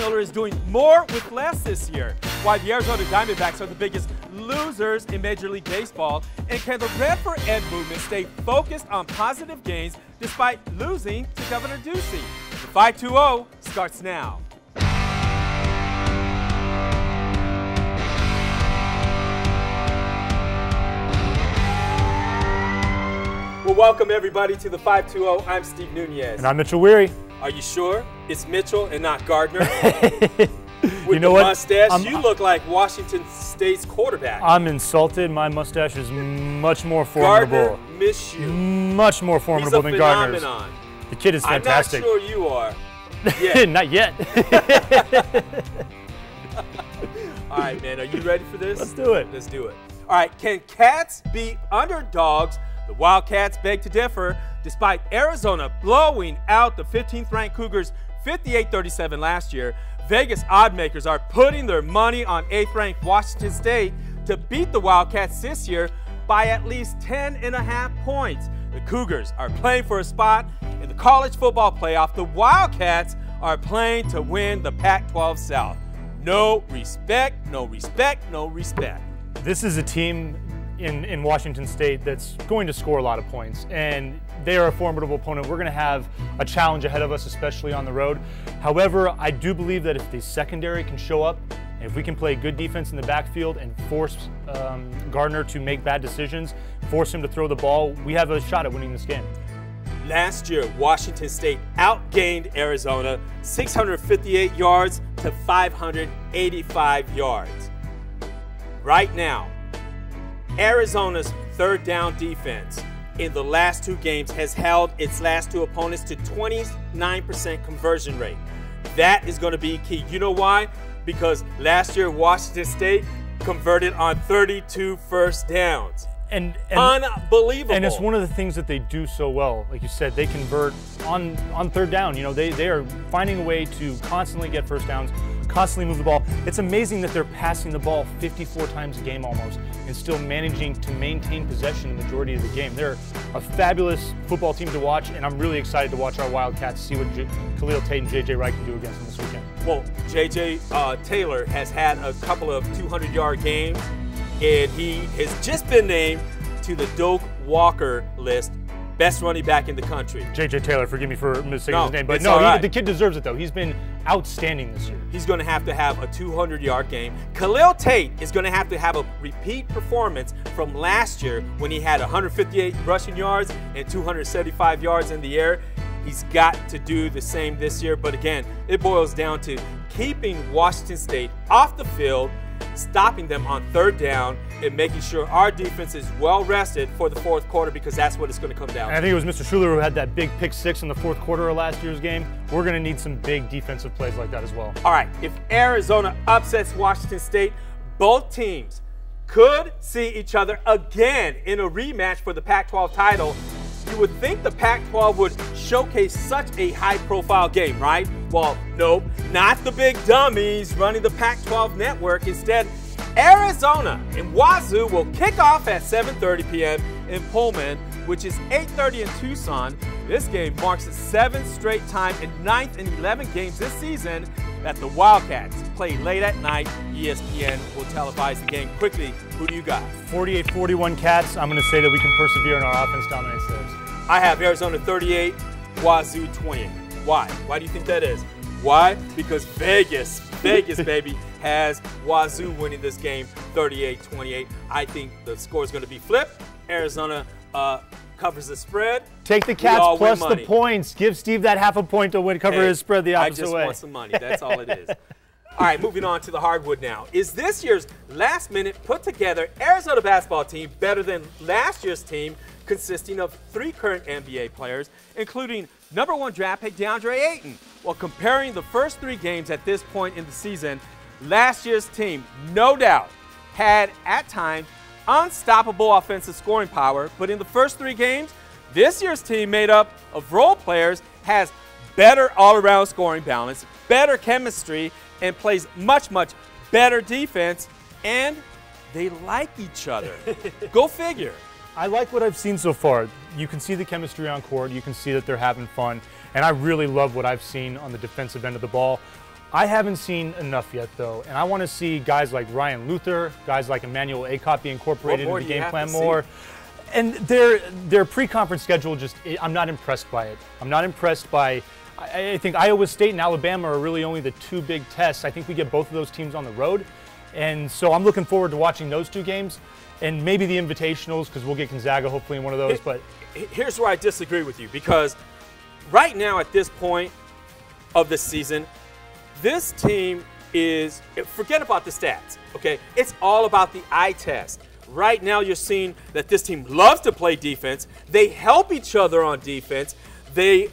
Taylor is doing more with less this year, why the Arizona Diamondbacks are the biggest losers in Major League Baseball, and can the Red for Ed movement stay focused on positive gains despite losing to Governor Ducey? The 520 starts now. Well, welcome everybody to the 520. I'm Steve Nunez. And I'm Mitchell Weary. Are you sure it's Mitchell and not Gardner? With you know the what? mustache, you look like Washington State's quarterback. I'm insulted. My mustache is much more formidable. Gardner, miss you. Much more formidable than Gardner's. Phenomenon. The kid is fantastic. I'm not sure you are. Yet. Not yet. All right, man. Are you ready for this? Let's do it. Let's do it. All right. Can Cats beat underdogs? The Wildcats beg to differ. Despite Arizona blowing out the 15th-ranked Cougars 58-37 last year, Vegas oddmakers are putting their money on 8th-ranked Washington State to beat the Wildcats this year by at least 10.5 points. The Cougars are playing for a spot in the college football playoff. The Wildcats are playing to win the Pac-12 South. No respect, no respect, no respect. This is a team in Washington State that's going to score a lot of points, and they are a formidable opponent. We're going to have a challenge ahead of us, especially on the road. However, I do believe that if the secondary can show up, and if we can play good defense in the backfield and force Gardner to make bad decisions, force him to throw the ball, we have a shot at winning this game. Last year, Washington State outgained Arizona 658 yards to 585 yards. Right now, Arizona's third down defense in the last two games has held its last two opponents to 29% conversion rate. That is going to be key. You know why? Because last year Washington State converted on 32 first downs. And unbelievable. And it's one of the things that they do so well. Like you said, they convert on third down. You know, they are finding a way to constantly get first downs, constantly move the ball. It's amazing that they're passing the ball 54 times a game almost and still managing to maintain possession the majority of the game. They're a fabulous football team to watch, and I'm really excited to watch our Wildcats see what Khalil Tate and J.J. Wright can do against them this weekend. Well, J.J. Taylor has had a couple of 200-yard games, and he has just been named to the Doak Walker list, best running back in the country. J.J. Taylor, forgive me for mistaking his name, but the kid deserves it though. He's been outstanding this year. He's going to have a 200-yard game. Khalil Tate is going to have a repeat performance from last year when he had 158 rushing yards and 275 yards in the air. He's got to do the same this year, but again, it boils down to keeping Washington State off the field, stopping them on third down, and making sure our defense is well rested for the fourth quarter, because that's what it's going to come down to. I think it was Mr. Schuler who had that big pick six in the fourth quarter of last year's game. We're going to need some big defensive plays like that as well. All right, if Arizona upsets Washington State, both teams could see each other again in a rematch for the Pac-12 title. You would think the Pac-12 would showcase such a high-profile game, right? Well, nope, not the big dummies running the Pac-12 network. Instead, Arizona and Wazoo will kick off at 7:30 p.m. in Pullman, which is 8:30 in Tucson. This game marks the 7th straight time in 9th and 11th games this season that the Wildcats play late at night. ESPN will televise the game. Quickly, who do you got? 48-41 Cats. I'm going to say that we can persevere and our offense dominates theirs. I have Arizona 38, Wazoo 28. Why? Why do you think that is? Why? Because Vegas, baby, has Wazoo winning this game 38-28. I think the score is going to be flipped. Arizona covers the spread. Take the Cats plus the points. Give Steve that half a point to cover his spread the opposite way. I just want some money. That's all it is. All right, moving on to the hardwood now. Is this year's last-minute put-together Arizona basketball team better than last year's team, consisting of 3 current NBA players, including #1 draft pick DeAndre Ayton? Well, comparing the first 3 games at this point in the season, last year's team, no doubt, had at times unstoppable offensive scoring power, but in the first 3 games, this year's team, made up of role players, has better all-around scoring balance, better chemistry, and plays much, much better defense, and they like each other. Go figure. I like what I've seen so far. You can see the chemistry on court. You can see that they're having fun. And I really love what I've seen on the defensive end of the ball. I haven't seen enough yet, though, and I want to see guys like Ryan Luther, guys like Emmanuel Akot be incorporated into the game plan more. And their pre-conference schedule, I'm not impressed by it. I'm not impressed by. I think Iowa State and Alabama are really only the two big tests. I think we get both of those teams on the road, and so I'm looking forward to watching those two games, and maybe the invitationals because we'll get Gonzaga hopefully in one of those. But here's where I disagree with you, because right now at this point of the season, this team is, forget about the stats, okay? It's all about the eye test. Right now you're seeing that this team loves to play defense. They help each other on defense. They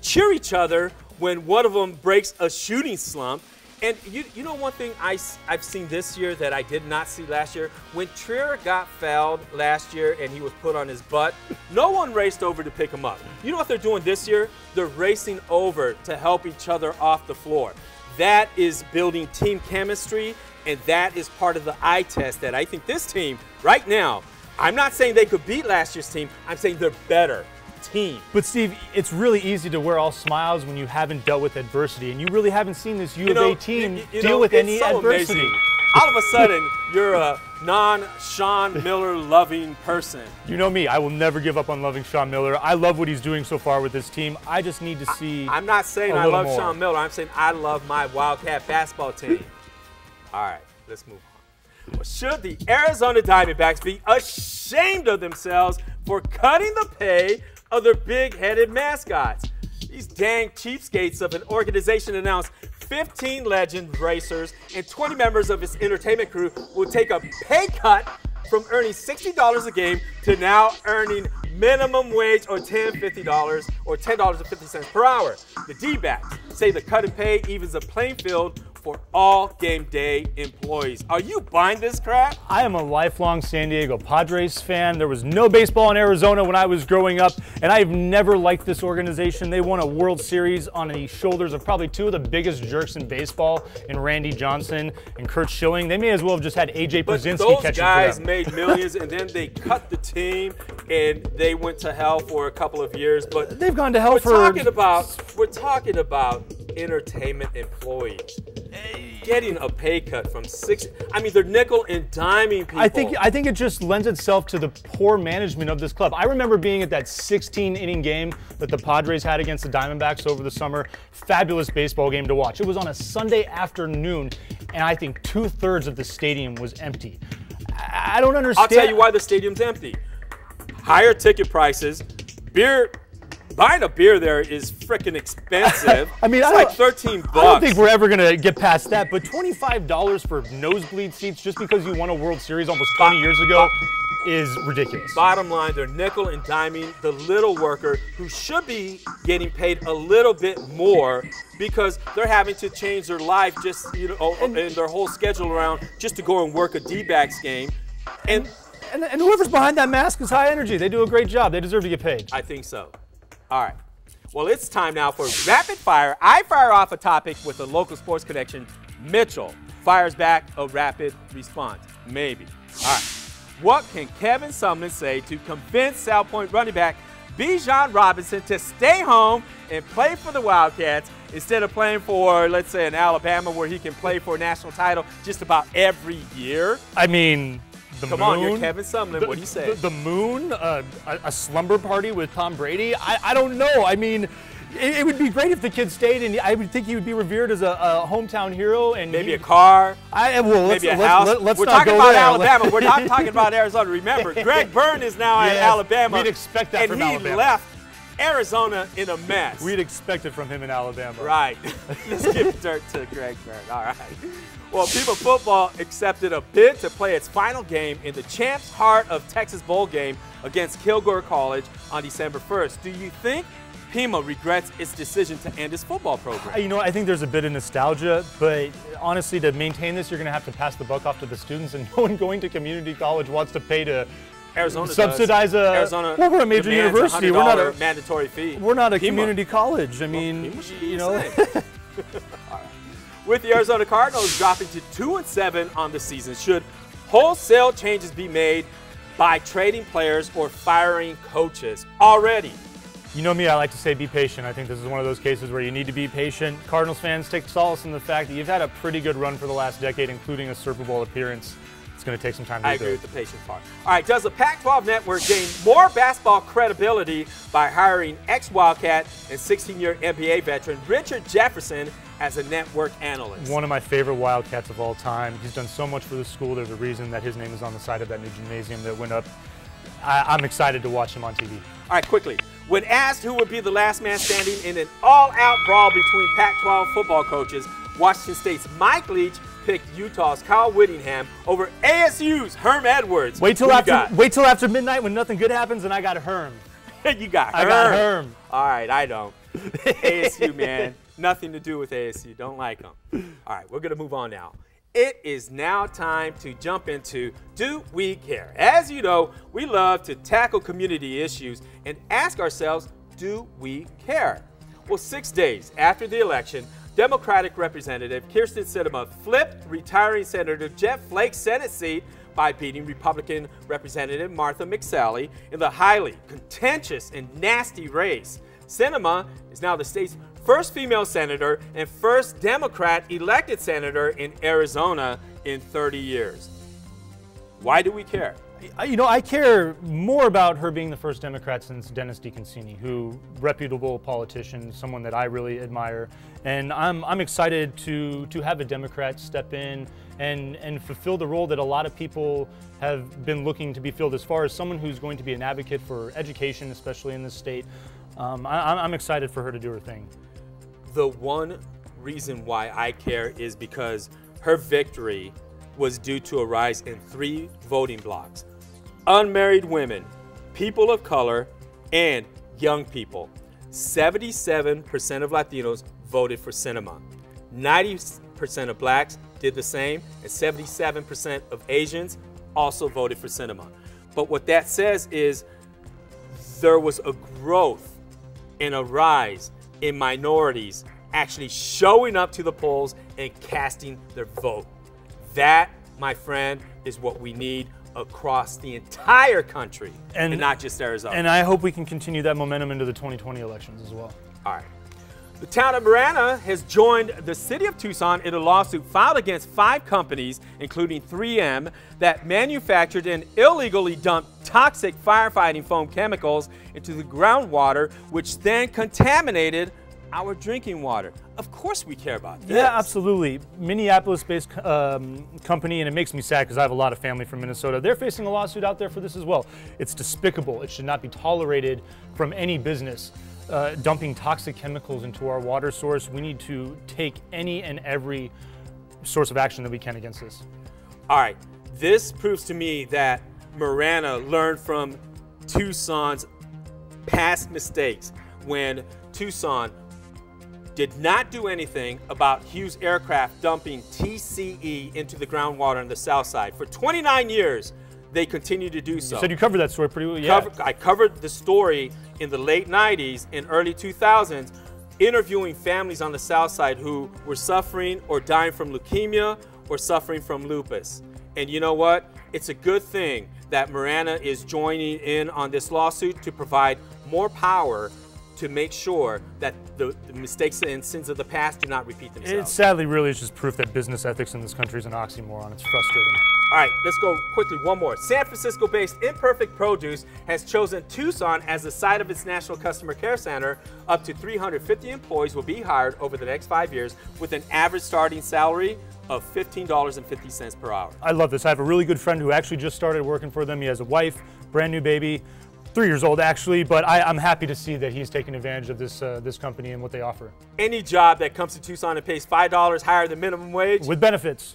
cheer each other when one of them breaks a shooting slump. And you know one thing I've seen this year that I did not see last year? When Trier got fouled last year and he was put on his butt, no one raced over to pick him up. You know what they're doing this year? They're racing over to help each other off the floor. That is building team chemistry, and that is part of the eye test that I think this team right now, I'm not saying they could beat last year's team, I'm saying they're better team. But Steve, it's really easy to wear all smiles when you haven't dealt with adversity, and you really haven't seen this U of A team deal with any adversity. Amazing. All of a sudden, you're a non-Sean Miller loving person. You know me, I will never give up on loving Sean Miller. I love what he's doing so far with this team. I just need to see I'm not saying I love Sean Miller. I'm saying I love my Wildcat basketball team. All right, let's move on. Well, should the Arizona Diamondbacks be ashamed of themselves for cutting the pay of their big-headed mascots? These dang cheapskates of an organization announced 15 legend racers and 20 members of its entertainment crew will take a pay cut from earning $60 a game to now earning minimum wage or $10.50 or $10.50 per hour. The D-backs say the cut in pay evens the playing field for all game day employees. Are you buying this crap? I am a lifelong San Diego Padres fan. There was no baseball in Arizona when I was growing up, and I've never liked this organization. They won a World Series on the shoulders of probably two of the biggest jerks in baseball, in Randy Johnson and Curt Schilling. They may as well have just had A.J. Pierzynski catching for them. Those guys made millions, and then they cut the team, and they went to hell for a couple of years. But they've gone to hell for. We're talking about entertainment employees getting a pay cut from they're nickel and diming people. I think it just lends itself to the poor management of this club. I remember being at that 16-inning game that the Padres had against the Diamondbacks over the summer. Fabulous baseball game to watch. It was on a Sunday afternoon, and I think 2/3 of the stadium was empty. I don't understand. I'll tell you why the stadium's empty. Higher ticket prices, buying a beer there is freaking expensive. I mean, it's like $13. I don't think we're ever going to get past that, but $25 for nosebleed seats just because you won a World Series almost 20 years ago is ridiculous. Bottom line, they're nickel and diming the little worker who should be getting paid a little bit more because they're having to change their life just, and their whole schedule around just to go and work a D-backs game. And whoever's behind that mask is high energy. They do a great job. They deserve to get paid. I think so. All right. Well, it's time now for Rapid Fire. I fire off a topic with a local sports connection. Mitchell fires back a rapid response. Maybe. All right. What can Kevin Sumlin say to convince South Point running back Bijan Robinson to stay home and play for the Wildcats instead of playing for, let's say, an Alabama where he can play for a national title just about every year? I mean, Come on, you're Kevin Sumlin. What do you say? The moon, a slumber party with Tom Brady. I don't know. I mean, it would be great if the kid stayed, and I would think he would be revered as a hometown hero. And maybe a car. Maybe a house. We're talking about Alabama. We're not talking about Arizona. Remember, Greg Byrne is now at Alabama. We'd expect that from Alabama. And he left Arizona in a mess. We'd expect it from him in Alabama. Right. Let's give dirt to Greg Byrne. All right. Well, Pima football accepted a bid to play its final game in the Champs Heart of Texas Bowl game against Kilgore College on December 1st. Do you think Pima regrets its decision to end its football program? You know, I think there's a bit of nostalgia, but honestly, to maintain this, you're going to have to pass the buck off to the students, and no one going to community college wants to pay to subsidize Arizona. Well, we're a major university. We're not a mandatory fee. We're not a community college. I mean, All right. With the Arizona Cardinals dropping to 2-7 on the season, should wholesale changes be made by trading players or firing coaches? Already, You know me, I like to say be patient. I think this is one of those cases where you need to be patient. Cardinals fans, take solace in the fact that you've had a pretty good run for the last decade, including a Super Bowl appearance. It's going to take some time to I get there. agree with the patient part. All right, does the Pac-12 network gain more basketball credibility by hiring ex-Wildcat and 16-year NBA veteran Richard Jefferson as a network analyst? One of my favorite Wildcats of all time. He's done so much for the school. There's a reason that his name is on the side of that new gymnasium that went up. I'm excited to watch him on TV. All right, quickly. When asked who would be the last man standing in an all-out brawl between Pac-12 football coaches, Washington State's Mike Leach picked Utah's Kyle Whittingham over ASU's Herm Edwards. Wait till after midnight when nothing good happens and I got Herm. You got Herm. I got Herm. All right, I don't. ASU, man. Nothing to do with ASU. Don't like them. All right, we're going to move on now. It is now time to jump into Do We Care? As you know, we love to tackle community issues and ask ourselves, do we care? Well, 6 days after the election, Democratic Representative Kyrsten Sinema flipped retiring Senator Jeff Flake's Senate seat by beating Republican Representative Martha McSally in the highly contentious and nasty race. Sinema is now the state's first female senator and first Democrat elected senator in Arizona in 30 years. Why do we care? You know, I care more about her being the first Democrat since Dennis DeConcini, who reputable politician, someone that I really admire, and I'm excited to have a Democrat step in and fulfill the role that a lot of people have been looking to be filled, as far as someone who's going to be an advocate for education, especially in this state. I'm excited for her to do her thing. The one reason why I care is because her victory was due to a rise in 3 voting blocks: unmarried women, people of color, and young people. 77% of Latinos voted for Sinema. 90% of blacks did the same, and 77% of Asians also voted for Sinema. But what that says is there was a growth and a rise in minorities actually showing up to the polls and casting their vote. That, my friend, is what we need across the entire country and not just Arizona. And I hope we can continue that momentum into the 2020 elections as well. All right. The town of Marana has joined the city of Tucson in a lawsuit filed against 5 companies, including 3M, that manufactured and illegally dumped toxic firefighting foam chemicals into the groundwater, which then contaminated our drinking water. Of course we care about this. Yeah, absolutely. Minneapolis-based company, and it makes me sad because I have a lot of family from Minnesota. They're facing a lawsuit out there for this as well. It's despicable. It should not be tolerated from any business. Dumping toxic chemicals into our water source. We need to take any and every source of action that we can against this. All right. This proves to me that Marana learned from Tucson's past mistakes when Tucson did not do anything about Hughes Aircraft dumping TCE into the groundwater on the south side. For 29 years, they continue to do so. You said you covered that story pretty well. Yeah. I covered the story in the late 90s and early 2000s, interviewing families on the south side who were suffering or dying from leukemia or suffering from lupus. And you know what? It's a good thing that Marana is joining in on this lawsuit to provide more power to make sure that the mistakes and sins of the past do not repeat themselves. It sadly really is just proof that business ethics in this country is an oxymoron. It's frustrating. All right, let's go quickly. One more. San Francisco-based Imperfect Produce has chosen Tucson as the site of its National Customer Care Center. Up to 350 employees will be hired over the next 5 years with an average starting salary of $15.50 per hour. I love this. I have a really good friend who actually just started working for them. He has a wife, brand new baby, 3 years old actually, but I'm happy to see that he's taking advantage of this company and what they offer. Any job that comes to Tucson and pays $5 higher than minimum wage, with benefits,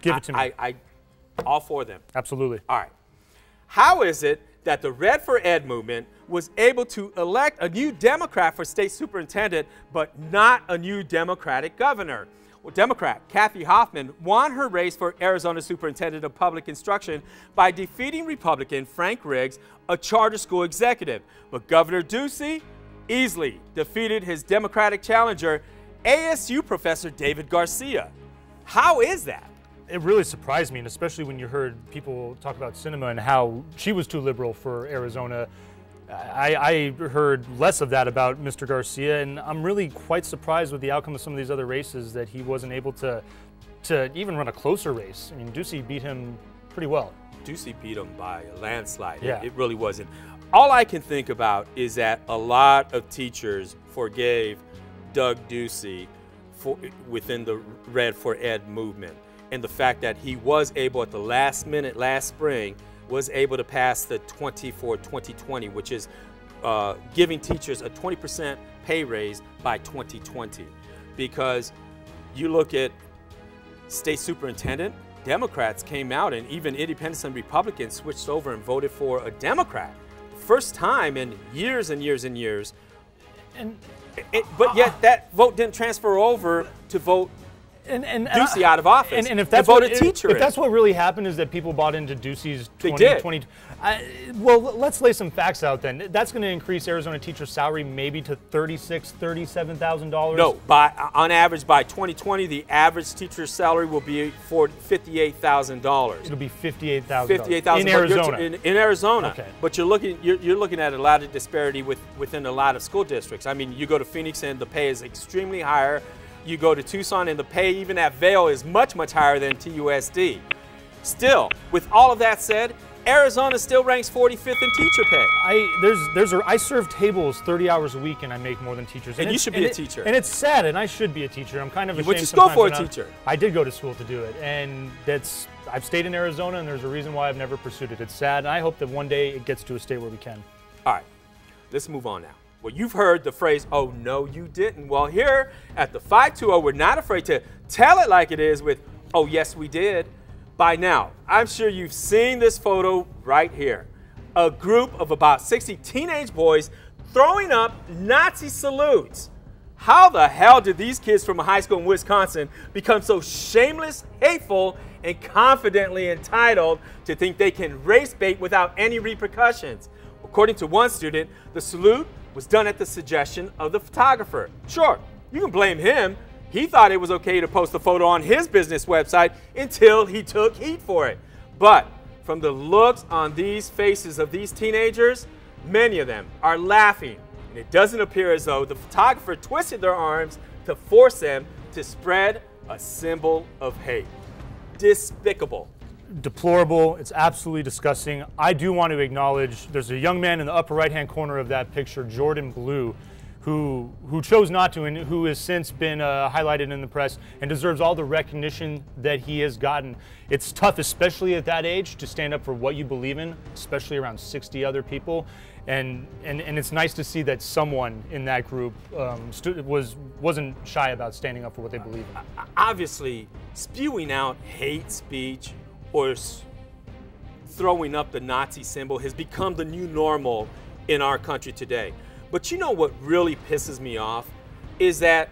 give it to me. All for them. Absolutely. All right. How is it that the Red for Ed movement was able to elect a new Democrat for state superintendent, but not a new Democratic governor? Well, Democrat Kathy Hoffman won her race for Arizona Superintendent of Public Instruction by defeating Republican Frank Riggs, a charter school executive. But Governor Ducey easily defeated his Democratic challenger, ASU professor David Garcia. How is that? It really surprised me, and especially when you heard people talk about Sinema and how she was too liberal for Arizona. I heard less of that about Mr. Garcia, and I'm really quite surprised with the outcome of some of these other races that he wasn't able to even run a closer race. I mean, Ducey beat him pretty well. Ducey beat him by a landslide. Yeah. It really wasn't. All I can think about is that a lot of teachers forgave Doug Ducey within the Red for Ed movement, and the fact that he was able at the last minute last spring was able to pass the 2020, which is giving teachers a 20% pay raise by 2020. Because you look at state superintendent, Democrats came out, and even independents and Republicans switched over and voted for a Democrat. First time in years and years and years. But yet that vote didn't transfer over to vote Ducey out of office. And if that's if that's what really happened, is that people bought into Ducey's 2020. Well, let's lay some facts out then. That's going to increase Arizona teachers' salary maybe to $37,000. No, on average by 2020, the average teacher's salary will be $58,000. It'll be $58,000. $58,000 in Arizona. In Arizona. Okay. But you're looking at a lot of disparity within a lot of school districts. I mean, you go to Phoenix and the pay is extremely higher. You go to Tucson and the pay even at Vail is much, much higher than TUSD. Still, with all of that said, Arizona still ranks 45th in teacher pay. I serve tables 30 hours a week and I make more than teachers. And you should be a teacher. And it's sad, and I should be a teacher. I'm kind of ashamed. You went to school for a sometimes teacher. I did go to school to do it, and I've stayed in Arizona, and there's a reason why I've never pursued it. It's sad, and I hope that one day it gets to a state where we can. All right, let's move on now. Well, you've heard the phrase, "Oh, no, you didn't." Well, here at the 520, we're not afraid to tell it like it is with, "Oh, yes, we did." By now, I'm sure you've seen this photo right here. A group of about 60 teenage boys throwing up Nazi salutes. How the hell did these kids from a high school in Wisconsin become so shameless, hateful, and confidently entitled to think they can race bait without any repercussions? According to one student, the salute was done at the suggestion of the photographer. Sure, you can blame him. He thought it was okay to post a photo on his business website until he took heat for it. But from the looks on these faces of these teenagers, many of them are laughing. And it doesn't appear as though the photographer twisted their arms to force them to spread a symbol of hate. Despicable. Deplorable. It's absolutely disgusting. I do want to acknowledge there's a young man in the upper right-hand corner of that picture, Jordan Blue, who chose not to, and who has since been highlighted in the press and deserves all the recognition that he has gotten. It's tough, especially at that age, to stand up for what you believe in, especially around 60 other people. And it's nice to see that someone in that group wasn't shy about standing up for what they believe in. Obviously, spewing out hate speech or throwing up the Nazi symbol has become the new normal in our country today. But you know what really pisses me off is that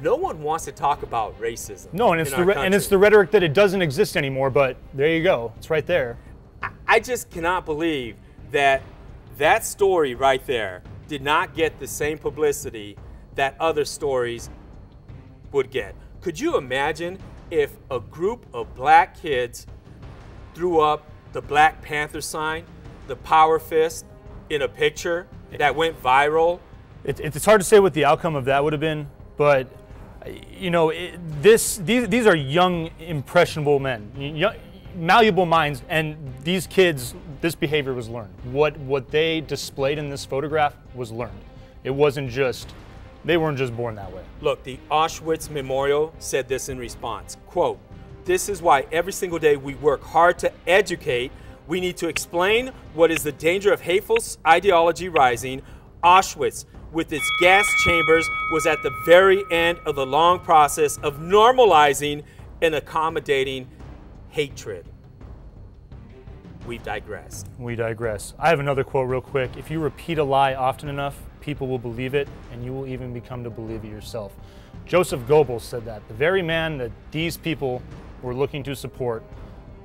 no one wants to talk about racism. No, and it's the rhetoric that it doesn't exist anymore, but there you go. It's right there. I just cannot believe that that story right there did not get the same publicity that other stories would get. Could you imagine if a group of black kids threw up the Black Panther sign, the Power Fist, in a picture that went viral? It's hard to say what the outcome of that would have been, but you know, these are young, impressionable men, young, malleable minds, and these kids, this behavior was learned. What they displayed in this photograph was learned. It wasn't just, they weren't just born that way. Look, the Auschwitz Memorial said this in response, quote, "This is why every single day we work hard to educate. We need to explain what is the danger of hateful ideology rising. Auschwitz, with its gas chambers, was at the very end of the long process of normalizing and accommodating hatred." We digress. We digress. I have another quote real quick. "If you repeat a lie often enough, people will believe it, and you will even become to believe it yourself." Joseph Goebbels said that. The very man that these people were looking to support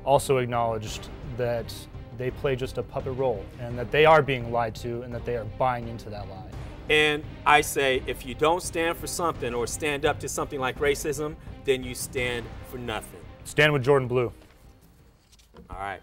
also acknowledged that they play just a puppet role, and that they are being lied to, and that they are buying into that lie. And I say, if you don't stand for something or stand up to something like racism, then you stand for nothing. Stand with Jordan Blue. All right.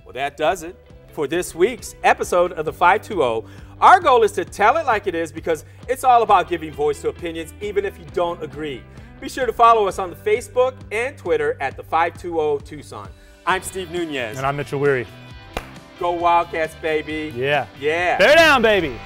Well, that does it. for this week's episode of the 520. Our goal is to tell it like it is because it's all about giving voice to opinions, even if you don't agree. Be sure to follow us on the Facebook and Twitter at the 520 Tucson. I'm Steve Nunez. And I'm Mitchell Weary. Go Wildcats, baby. Yeah. Yeah. Bear down, baby.